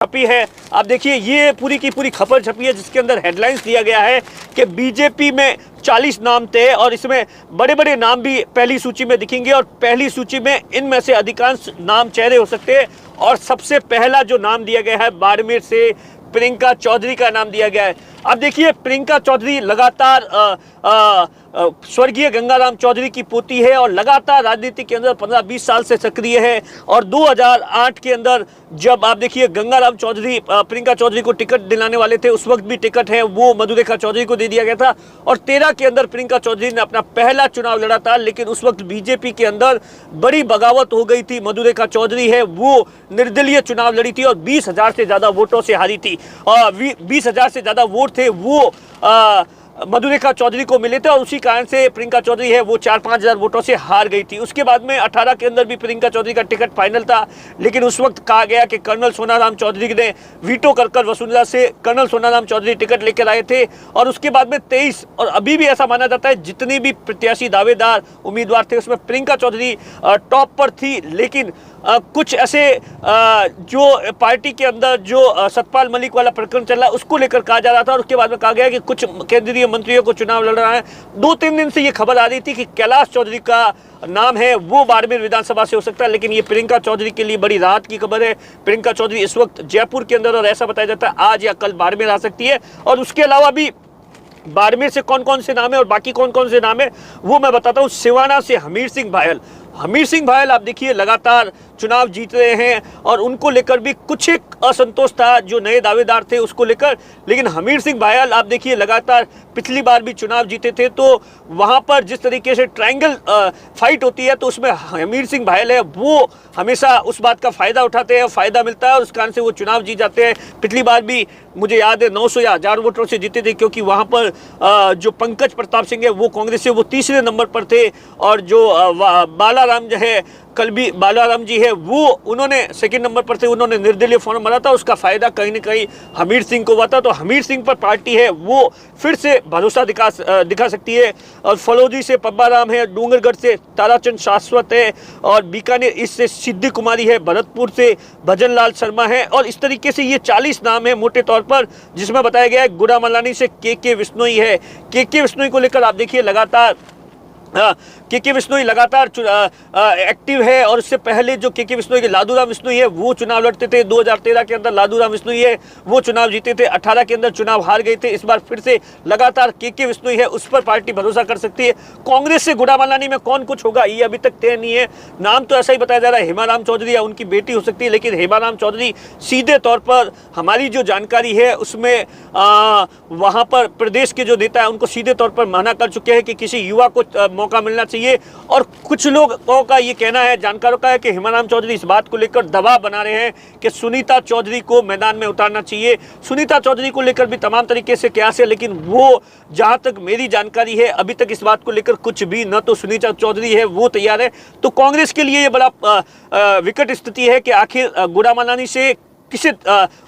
छपी है। आप देखिए ये पूरी की पूरी खबर छपी है जिसके अंदर हेडलाइंस दिया गया है कि बीजेपी में 40 नाम थे और इसमें बड़े बड़े नाम भी पहली सूची में दिखेंगे और पहली सूची में इनमें से अधिकांश नाम चेहरे हो सकते हैं। और सबसे पहला जो नाम दिया गया है बाड़मेर से प्रियंका चौधरी का नाम दिया गया है। अब देखिए प्रियंका चौधरी लगातार स्वर्गीय गंगाराम चौधरी की पोती है और लगातार राजनीति के अंदर 15-20 साल से सक्रिय है। और 2008 के अंदर जब आप देखिए गंगाराम चौधरी प्रियंका चौधरी को टिकट दिलाने वाले थे, उस वक्त भी टिकट है वो मधुरेखा चौधरी को दे दिया गया था। और 13 के अंदर प्रियंका चौधरी ने अपना पहला चुनाव लड़ा था, लेकिन उस वक्त बीजेपी के अंदर बड़ी बगावत हो गई थी। मधुरेखा चौधरी है वो निर्दलीय चुनाव लड़ी थी और 20,000 से ज्यादा वोटों से हारी थी। 20,000 से ज्यादा वोट थे वो मधुरेखा चौधरी को मिले थे और उसी कारण से प्रियंका चौधरी है वो 4-5 हजार वोटों से हार गई थी। उसके बाद में 18 के अंदर भी प्रियंका चौधरी का टिकट फाइनल था, लेकिन उस वक्त कहा गया कि कर्नल सोनाराम चौधरी ने वीटो कर वसुंधरा से कर्नल सोनाराम चौधरी टिकट लेकर आए थे। और उसके बाद में 23 और अभी भी ऐसा माना जाता है जितने भी प्रत्याशी दावेदार उम्मीदवार थे उसमें प्रियंका चौधरी टॉप पर थी। लेकिन कुछ ऐसे जो पार्टी के अंदर जो सतपाल मलिक वाला प्रकरण चल रहा है उसको लेकर कहा जा रहा था और उसके बाद में कहा गया कि कुछ केंद्रीय मंत्रियों को चुनाव लड़ रहा है। 2-3 दिन से ये खबर आ रही थी कि कैलाश चौधरी का नाम है वो बाड़मेर विधानसभा से हो सकता है, लेकिन ये प्रियंका चौधरी के लिए बड़ी राहत की खबर है। प्रियंका चौधरी इस वक्त जयपुर के अंदर और ऐसा बताया जाता है आज या कल बाड़मेर आ सकती है। और उसके अलावा भी बाड़मेर से कौन कौन से नाम है और बाकी कौन कौन से नाम है वो मैं बताता हूँ। सिवाना से हमीर सिंह भायल आप देखिए लगातार चुनाव जीत रहे हैं और उनको लेकर भी कुछ एक असंतोष था जो नए दावेदार थे उसको लेकर। लेकिन हमीर सिंह भायल आप देखिए लगातार पिछली बार भी चुनाव जीते थे, तो वहां पर जिस तरीके से ट्रायंगल फाइट होती है तो उसमें हमीर सिंह भायल है वो हमेशा उस बात का फायदा उठाते हैं, फायदा मिलता है और उस कारण से वो चुनाव जीत जाते हैं। पिछली बार भी मुझे याद है 900 या 1000 वोटों से जीते थे, क्योंकि वहां पर जो पंकज प्रताप सिंह है वो कांग्रेस से वो तीसरे नंबर पर थे और जो बालाराम जो है कल भी बालाराम जी है वो उन्होंने सेकंड नंबर पर थे, उन्होंने निर्दलीय फॉर्म भरा था, उसका फायदा कहीं ना कहीं हमीर सिंह को हुआ था। तो हमीर सिंह पर पार्टी है वो फिर से भरोसा दिखा सकती है। और फलौदी से पब्बा राम है, डूंगरगढ़ से ताराचंद शाश्वत है और बीकानेर ईस्ट से सिद्धि कुमारी है, भरतपुर से भजन लाल शर्मा है। और इस तरीके से ये 40 नाम है मोटे तौर पर, जिसमें बताया गया है गुड़ामलानी से के विश्नोई है। के विश्नोई को लेकर आप देखिए लगातार के विश्नोई लगातार एक्टिव है। और उससे पहले जो के विश्नोई के लादूराम विश्नोई है वो चुनाव लड़ते थे। 2013 के अंदर लादूराम विश्नोई है वो चुनाव जीते थे, 18 के अंदर चुनाव हार गए थे। इस बार फिर से लगातार के विश्नोई है, उस पर पार्टी भरोसा कर सकती है। कांग्रेस से गुड़ामलानी में कौन कुछ होगा ये अभी तक तय नहीं है। नाम तो ऐसा ही बताया जा रहा है हेमाराम चौधरी या उनकी बेटी हो सकती है, लेकिन हेमाराम चौधरी सीधे तौर पर हमारी जो जानकारी है उसमें वहां पर प्रदेश के जो नेता है उनको सीधे तौर पर मना कर चुके हैं कि किसी युवा को मौका मिलना चाहिए। और कुछ लोगों का ये कहना है, जानकारों का है कि हेमाराम चौधरी इस बात को लेकर दबाव बना रहे हैं कि सुनीता चौधरी को मैदान में उतारना चाहिए। सुनीता चौधरी को लेकर भी तमाम तरीके से कयास है, लेकिन वो जहां तक मेरी जानकारी है अभी तक इस बात को लेकर कुछ भी न तो सुनीता चौधरी है वो तैयार है। तो कांग्रेस के लिए ये बड़ा विकट स्थिति है कि आखिर गुड़ामलानी से किसे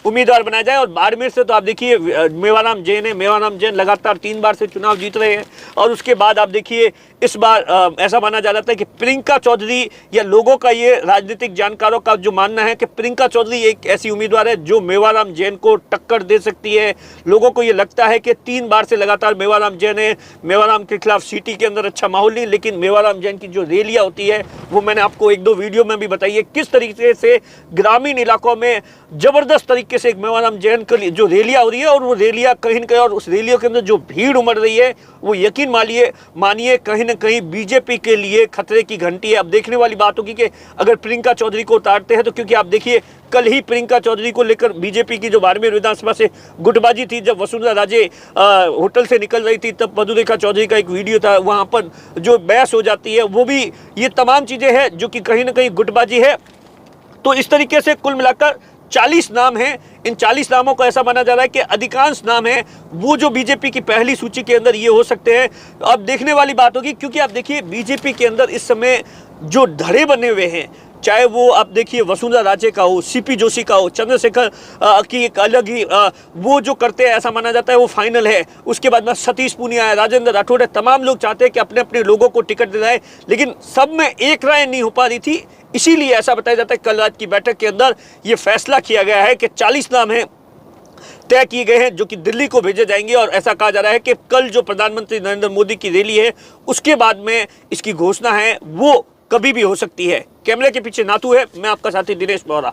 उम्मीदवार बनाया जाए। और बाड़मेर से तो आप देखिए मेवाराम जैन है, मेवाराम जैन लगातार 3 बार से चुनाव जीत रहे हैं। और उसके बाद आप देखिए इस बार ऐसा माना जा रहा था कि प्रियंका चौधरी या लोगों का ये राजनीतिक जानकारों का जो मानना है कि प्रियंका चौधरी एक ऐसी उम्मीदवार है जो मेवाराम जैन को टक्कर दे सकती है। लोगों को ये लगता है कि 3 बार से लगातार मेवाराम जैन है, मेवाराम के खिलाफ सिटी के अंदर अच्छा माहौल नहीं, लेकिन मेवाराम जैन की जो रैलियां होती है वो मैंने आपको 1-2 वीडियो में भी बताई है किस तरीके से ग्रामीण इलाकों में जबरदस्त तरीके से मेवाराम जैन की जो रैलियां हो रही है और वो रैलियां कहीं न कहीं और उस रैलियों के अंदर जो भीड़ उमड़ रही है वो यकीन मानिए कहीं न कहीं बीजेपी के लिए खतरे की घंटी है। अब देखने वाली बात होगी कि अगर प्रियंका चौधरी को उतारते हैं तो, क्योंकि आप देखिए कल ही प्रियंका चौधरी को लेकर बीजेपी की जो बाड़मेर विधानसभा से गुटबाजी थी, जब वसुंधरा राजे होटल से निकल रही थी तब मधुरेखा चौधरी का एक वीडियो था, वहां पर जो बहस हो जाती है वो भी, ये तमाम चीजें हैं जो कि कहीं ना कहीं गुटबाजी है। तो इस तरीके से कुल मिलाकर 40 नाम हैं। इन 40 नामों को ऐसा माना जा रहा है कि अधिकांश नाम हैं वो जो बीजेपी की पहली सूची के अंदर ये हो सकते हैं। अब देखने वाली बात होगी, क्योंकि आप देखिए बीजेपी के अंदर इस समय जो धड़े बने हुए हैं, चाहे वो आप देखिए वसुंधरा राजे का हो, सीपी जोशी का हो, चंद्रशेखर की एक अलग ही वो जो करते हैं ऐसा माना जाता है वो फाइनल है। उसके बाद में सतीश पूनिया है, राजेंद्र राठौड़ है, तमाम लोग चाहते हैं कि अपने अपने लोगों को टिकट दिलाए, लेकिन सब में एक राय नहीं हो पा रही थी। इसीलिए ऐसा बताया जाता है कल रात की बैठक के अंदर ये फैसला किया गया है कि 40 नाम हैं तय किए गए हैं जो कि दिल्ली को भेजे जाएंगे। और ऐसा कहा जा रहा है कि कल जो प्रधानमंत्री नरेंद्र मोदी की रैली है उसके बाद में इसकी घोषणा है वो कभी भी हो सकती है। कैमरे के पीछे नाथू है, मैं आपका साथी दिनेश बोहरा।